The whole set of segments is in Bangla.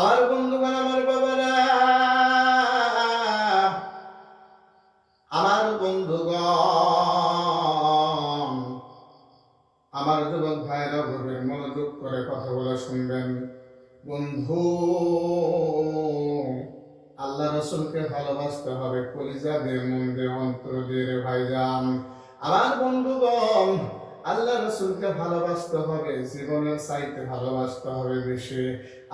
আমার বন্ধুগণ, আমার বাবারা, আমার বন্ধুগণ, আমার যুবক ভাইরা, গভীর মনোযোগ করে কথাগুলো শুনবেন। বন্ধু, আল্লাহ রসুলকে ভালোবাসতে হবে কলিজা দিয়ে, মন দিয়ে, অন্তর দিয়ে রে ভাইজান। আমার বন্ধুগণ, আল্লাহ রসুলকে ভালোবাসতে হবে, জীবনের চাইতে ভালোবাসতে হবে বেশি।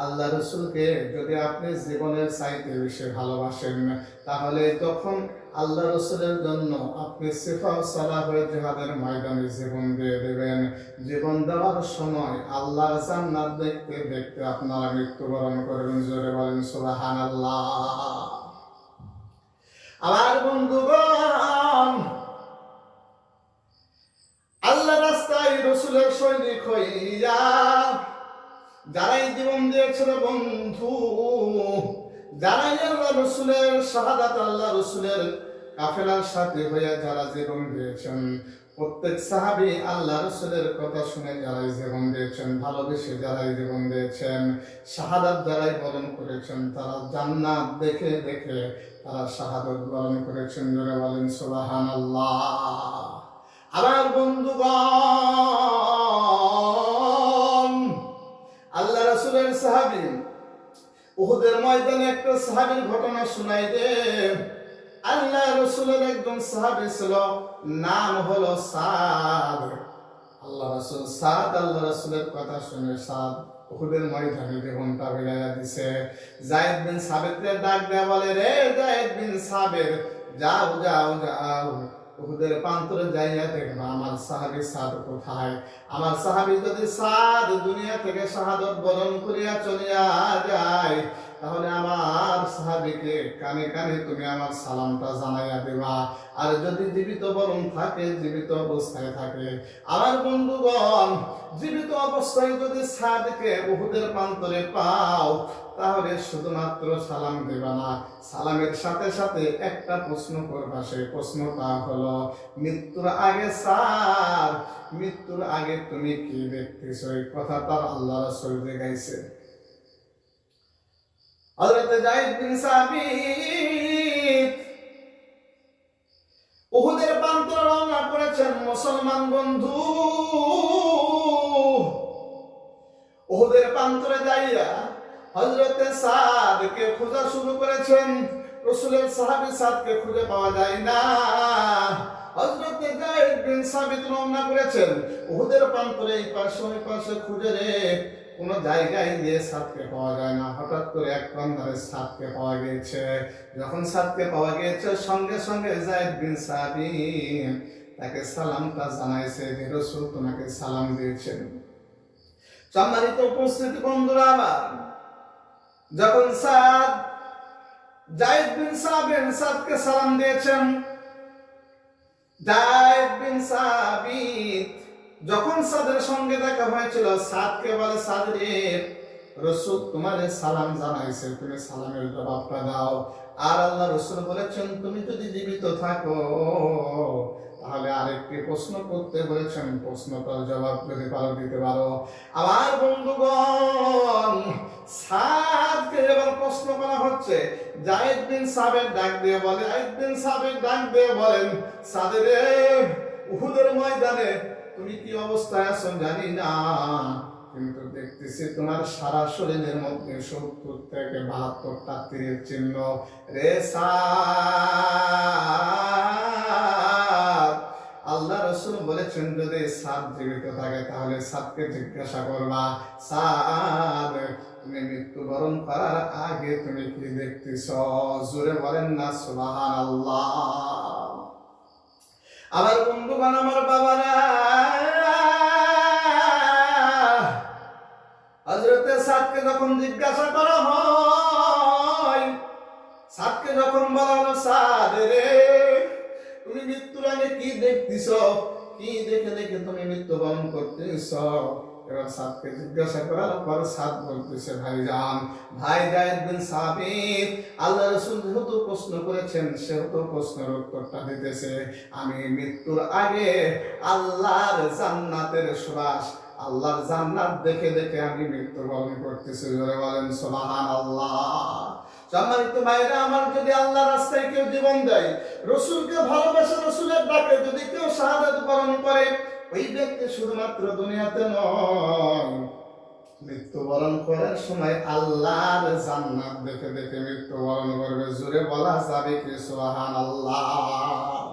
আল্লাহ রসুলকে যদি আপনি জীবনের চাইতে বেশি ভালোবাসেন, তাহলে তখন আল্লাহ রসুলের জন্য আপনি সিফা সালাহ হয়ে জিহাদের ময়দানে জীবন দিয়ে দেবেন। জীবন দেওয়ার সময় আল্লাহর জান্নাত দেখতে দেখতে আপনারা মৃত্যুবরণ করবেন। জোরে বলেন সুবহানাল্লাহ। আমার বন্ধুগণ, আল্লাহ রাস্তায় রসুলের সৈনিক হইয়া যারাই জীবন দিয়েছিল বন্ধু, যারাই আল্লাহ রসুলের শাহাদাত, আল্লাহ রসুলের কাফেলার সাথে হইয়া যারা জীবন দিয়েছেন, প্রত্যেক সাহাবী আল্লাহ রসুলের কথা শুনে যারাই জীবন দিয়েছেন, ভালোবেসে যারাই জীবন দিয়েছেন, শাহাদাত যারাই বরণ করেছেন, তারা জান্নাত দেখে দেখে তারা শাহাদাত বরণ করেছেন। জোরে বলেন সুবহানাল্লাহ। আমার বন্ধুগণ, আল্লাহ রাসূলের সাহাবী উহুদের ময়দানে একটা সাহাবীর ঘটনা শুনাই দে। আল্লাহ রাসূলের একজন সাহাবী ছিল, নাম হলো সাদ। আল্লাহ রাসূল সাদ, আল্লাহ রাসূলের কথা শুনে সাদ উহুদের ময়দানে জীবনটা বিলাইয়া দিছে। যায়েদ বিন সাবিতকে ডাক দেয়া বলে, রে যায়েদ বিন সাবিত, যাও যাও যাও, উহুদের প্রান্তরে যাইয়া দেখবা আমার সাহাবী সাদ কোথায়। আমার সাহাবী যদি সাদ দুনিয়া থেকে শাহাদাত বরণ করিয়া চলিয়া যায়, তাহলে আমার সাহাবীকে কানে কানে তুমি আমার সালামটা জানাইয়া দেবা। আর যদি জীবিত বরণ থাকে, জীবিত অবস্থায় থাকে, আমার বন্ধুগণ, জীবিত অবস্থায় যদি সাদকে উহুদের প্রান্তরে পাও, তাহলে শুধুমাত্র সালাম দেবা না, সালামের সাথে সাথে একটা প্রশ্ন করবা। সেই প্রশ্নটা হলো, মৃত্যুর আগে স্যার, মৃত্যুর আগে তুমি কি দেখতেছ? এই কথাটা আল্লাহ রাসূল দেখাইছে। হযরত যায়েদ বিন সাবিত উহুদের প্রান্তরে রওনা করেছেন। মুসলমান বন্ধু, উহুদের প্রান্তরে যাইয়া হযরত সাদকে খোঁজা শুরু করেছেন। রাসূলের সাহাবী সাদকে খুঁজে পাওয়া যায় না। হযরত যায়েদ বিন সাবিত রওনা করেছেন উহুদের প্রান্তরে, এই পাশে ওই পাশে খুঁজে রে, কোন জায়গায় গিয়ে সাদকে পাওয়া যায় না। হঠাৎ করে এক প্রান্তরে সাদকে পাওয়া গিয়েছে। যখন সাদকে পাওয়া গিয়েছে, সঙ্গে সঙ্গে যায়েদ বিন সাবিত তাকে সালামটা জানাইছে যে রাসূল তোমাকে সালাম দিয়েছেন। সম্মানিত উপস্থিতি বন্ধুরা আমার, যখন সাদ যায়েদ বিন সাদকে সালাম দিয়েছেন, যায়েদ বিন সাবিত যখন সাদের সঙ্গে দেখা হয়েছিল, সাদকে বলে, সাদ রে, রাসূল তোমারে সালাম জানাইছে, তুমি সালামের জবাবটা দাও। আর আল্লাহ রাসূল বলেছেন, তুমি যদি জীবিত থাকো তাহলে আরেকটি প্রশ্ন করতে বলেছেন, প্রশ্নটার জবাব যদি পারো দিতে পারো। আমার বন্ধুগণ, সাদকে এবার প্রশ্ন করা হচ্ছে। যায়েদ বিন সাবিত ডাক দিয়ে বলে, যায়েদ বিন সাবিত ডাক দিয়ে বলেন, সাদ রে, উহুদের ময়দানে তুমি কি অবস্থায় আছো জানি না, কিন্তু দেখতেছি তোমার সারা শরীরের মধ্যে ৭০ থেকে ৭২টা তীরের চিহ্ন। রে সাদ, আল্লাহ রাসূল বলেছেন যদি সাদ জীবিত থাকে তাহলে সাদকে জিজ্ঞাসা করবা, সাদ তুমি মৃত্যুবরণ করার আগে তুমি কি দেখতেছ? জোরে বলেন না সুবহানাল্লাহ। আমার বন্ধুগণ, আমার বাবারা, হযরত সাদকে যখন জিজ্ঞাসা করা হয়, সাদকে যখন বলা হলো, সাদ রে, তুমি মৃত্যুর আগে কি দেখতেছ? কি দেখে দেখে তুমি মৃত্যুবরণ করতেছ? এবার সাদকে জিজ্ঞাসা করার পর সাদ বলতেছে, ভাইজান, ভাই যায়েদ বিন সাবিত, আল্লাহ রাসূল যেহেতু প্রশ্ন করেছেন সেহেতু প্রশ্নের উত্তরটা দিতেছে। আমি মৃত্যুর আগে আল্লাহর জান্নাতের সুবাস, আল্লাহর জান্নাত দেখে দেখে আমি মৃত্যুবরণ করতেছি। জোরে বলেন সুবহানাল্লাহ। সম্মানিত ভাইরা আমার, যদি আল্লাহ রাস্তায় কেউ জীবন দেয়, রসুলকে ভালোবাসে, রসুলের ডাকে যদি কেউ শাহাদাত বরণ করে, ওই ব্যক্তি শুধুমাত্র দুনিয়াতে নয়, মৃত্যুবরণ করার সময় আল্লাহর জান্নাত দেখে দেখে মৃত্যুবরণ করবে। জোরে বলা যাবে কি সুবহানাল্লাহ।